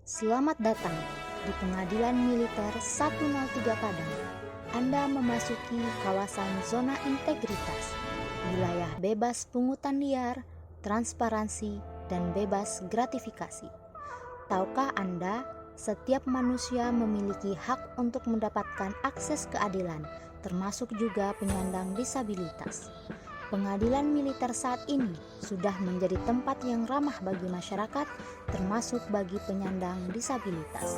Selamat datang di Pengadilan Militer 103 Padang. Anda memasuki kawasan zona integritas, wilayah bebas pungutan liar, transparansi, dan bebas gratifikasi. Tahukah Anda, setiap manusia memiliki hak untuk mendapatkan akses keadilan, termasuk juga penyandang disabilitas. Pengadilan militer saat ini sudah menjadi tempat yang ramah bagi masyarakat, termasuk bagi penyandang disabilitas.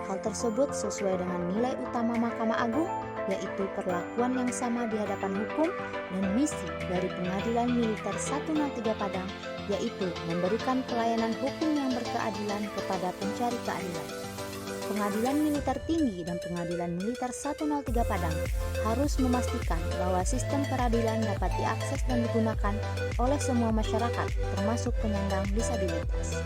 Hal tersebut sesuai dengan nilai utama Mahkamah Agung, yaitu perlakuan yang sama di hadapan hukum, dan misi dari Pengadilan Militer 103 Padang, yaitu memberikan pelayanan hukum yang berkeadilan kepada pencari keadilan. Pengadilan Militer Tinggi dan Pengadilan Militer 103 Padang harus memastikan bahwa sistem peradilan dapat diakses dan digunakan oleh semua masyarakat, termasuk penyandang disabilitas,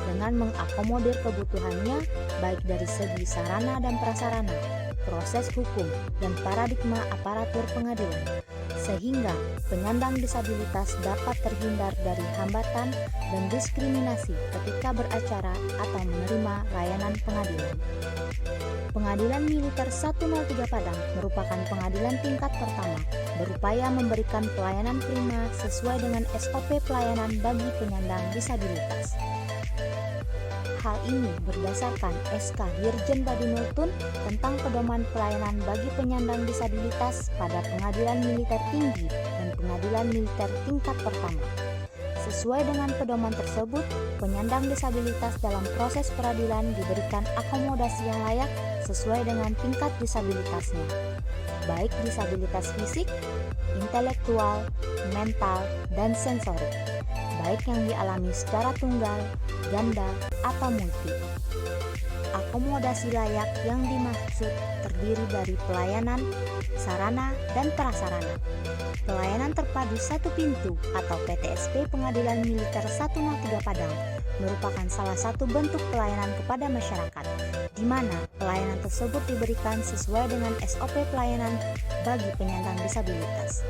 dengan mengakomodir kebutuhannya baik dari segi sarana dan prasarana, proses hukum, dan paradigma aparatur pengadilan, sehingga penyandang disabilitas dapat terhindar dari hambatan dan diskriminasi ketika beracara atau menerima layanan pengadilan. Pengadilan Militer 103 Padang merupakan pengadilan tingkat pertama, berupaya memberikan pelayanan prima sesuai dengan SOP pelayanan bagi penyandang disabilitas. Hal ini berdasarkan SK Dirjen Badimultun tentang pedoman pelayanan bagi penyandang disabilitas pada Pengadilan Militer Tinggi dan Pengadilan Militer Tingkat Pertama. Sesuai dengan pedoman tersebut, penyandang disabilitas dalam proses peradilan diberikan akomodasi yang layak sesuai dengan tingkat disabilitasnya, baik disabilitas fisik, intelektual, mental, dan sensorik, baik yang dialami secara tunggal, ganda, atau multi. Akomodasi layak yang dimaksud terdiri dari pelayanan, sarana, dan prasarana. Pelayanan terpadu satu pintu atau PTSP Pengadilan Militer 103 Padang merupakan salah satu bentuk pelayanan kepada masyarakat, di mana pelayanan tersebut diberikan sesuai dengan SOP pelayanan bagi penyandang disabilitas.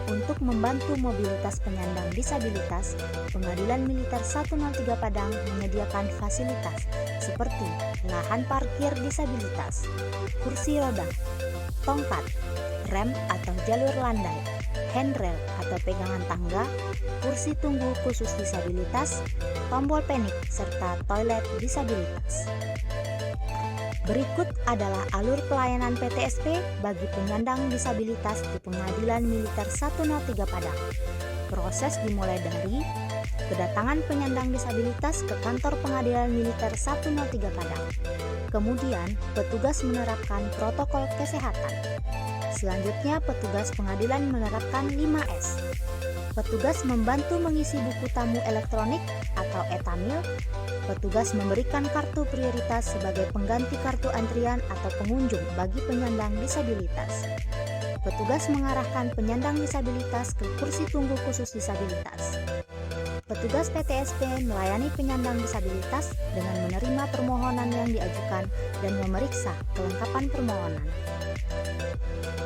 Untuk membantu mobilitas penyandang disabilitas, Pengadilan Militer 103 Padang menyediakan fasilitas seperti lahan parkir disabilitas, kursi roda, tongkat, rem atau jalur landai, handrail atau pegangan tangga, kursi tunggu khusus disabilitas, tombol panik, serta toilet disabilitas. Berikut adalah alur pelayanan PTSP bagi penyandang disabilitas di Pengadilan Militer 103 Padang. Proses dimulai dari kedatangan penyandang disabilitas ke kantor Pengadilan Militer 103 Padang. Kemudian, petugas menerapkan protokol kesehatan. Selanjutnya, petugas pengadilan menerapkan 5S. Petugas membantu mengisi buku tamu elektronik atau etamil. Petugas memberikan kartu prioritas sebagai pengganti kartu antrian atau pengunjung bagi penyandang disabilitas. Petugas mengarahkan penyandang disabilitas ke kursi tunggu khusus disabilitas. Petugas PTSP melayani penyandang disabilitas dengan menerima permohonan yang diajukan dan memeriksa kelengkapan permohonan.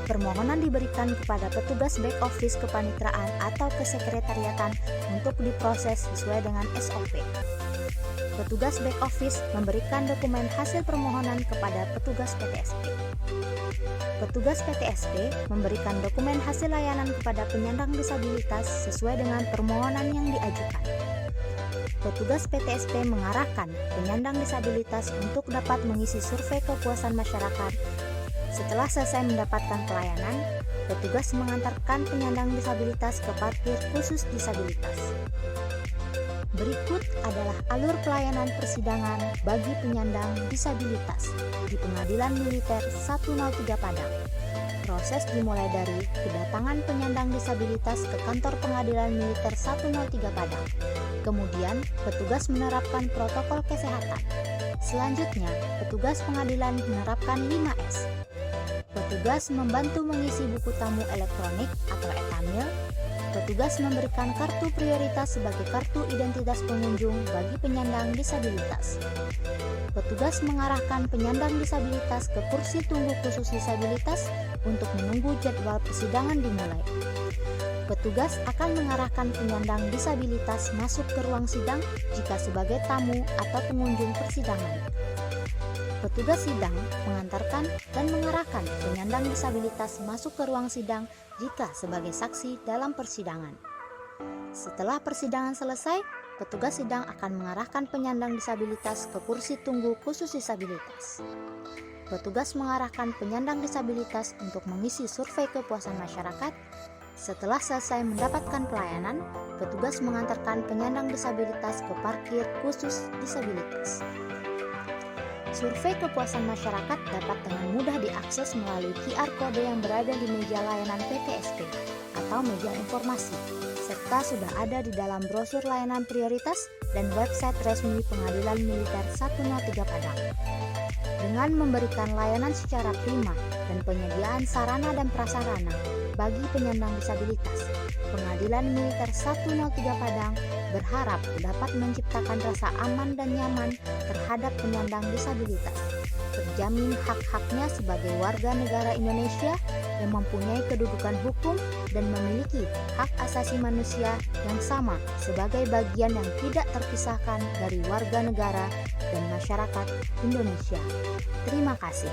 Permohonan diberikan kepada petugas back office kepanitraan atau kesekretariatan untuk diproses sesuai dengan SOP. Petugas back office memberikan dokumen hasil permohonan kepada petugas PTSP. Petugas PTSP memberikan dokumen hasil layanan kepada penyandang disabilitas sesuai dengan permohonan yang diajukan. Petugas PTSP mengarahkan penyandang disabilitas untuk dapat mengisi survei kepuasan masyarakat. Setelah selesai mendapatkan pelayanan, petugas mengantarkan penyandang disabilitas ke parkir khusus disabilitas. Berikut adalah alur pelayanan persidangan bagi penyandang disabilitas di Pengadilan Militer 103 Padang. Proses dimulai dari kedatangan penyandang disabilitas ke kantor Pengadilan Militer 103 Padang. Kemudian, petugas menerapkan protokol kesehatan. Selanjutnya, petugas pengadilan menerapkan 5S. Petugas membantu mengisi buku tamu elektronik atau etamil. Petugas memberikan kartu prioritas sebagai kartu identitas pengunjung bagi penyandang disabilitas. Petugas mengarahkan penyandang disabilitas ke kursi tunggu khusus disabilitas untuk menunggu jadwal persidangan dimulai. Petugas akan mengarahkan penyandang disabilitas masuk ke ruang sidang jika sebagai tamu atau pengunjung persidangan. Petugas sidang mengantarkan dan mengarahkan penyandang disabilitas masuk ke ruang sidang jika sebagai saksi dalam persidangan. Setelah persidangan selesai, petugas sidang akan mengarahkan penyandang disabilitas ke kursi tunggu khusus disabilitas. Petugas mengarahkan penyandang disabilitas untuk mengisi survei kepuasan masyarakat. Setelah selesai mendapatkan pelayanan, petugas mengantarkan penyandang disabilitas ke parkir khusus disabilitas. Survei kepuasan masyarakat dapat dengan mudah diakses melalui QR Code yang berada di meja layanan PPSP atau meja informasi, serta sudah ada di dalam brosur layanan prioritas dan website resmi Pengadilan Militer 103 Padang. Dengan memberikan layanan secara prima dan penyediaan sarana dan prasarana bagi penyandang disabilitas, Pengadilan Militer 103 Padang berharap dapat menciptakan rasa aman dan nyaman terhadap penyandang disabilitas, terjamin hak-haknya sebagai warga negara Indonesia yang mempunyai kedudukan hukum dan memiliki hak asasi manusia yang sama sebagai bagian yang tidak terpisahkan dari warga negara dan masyarakat Indonesia. Terima kasih.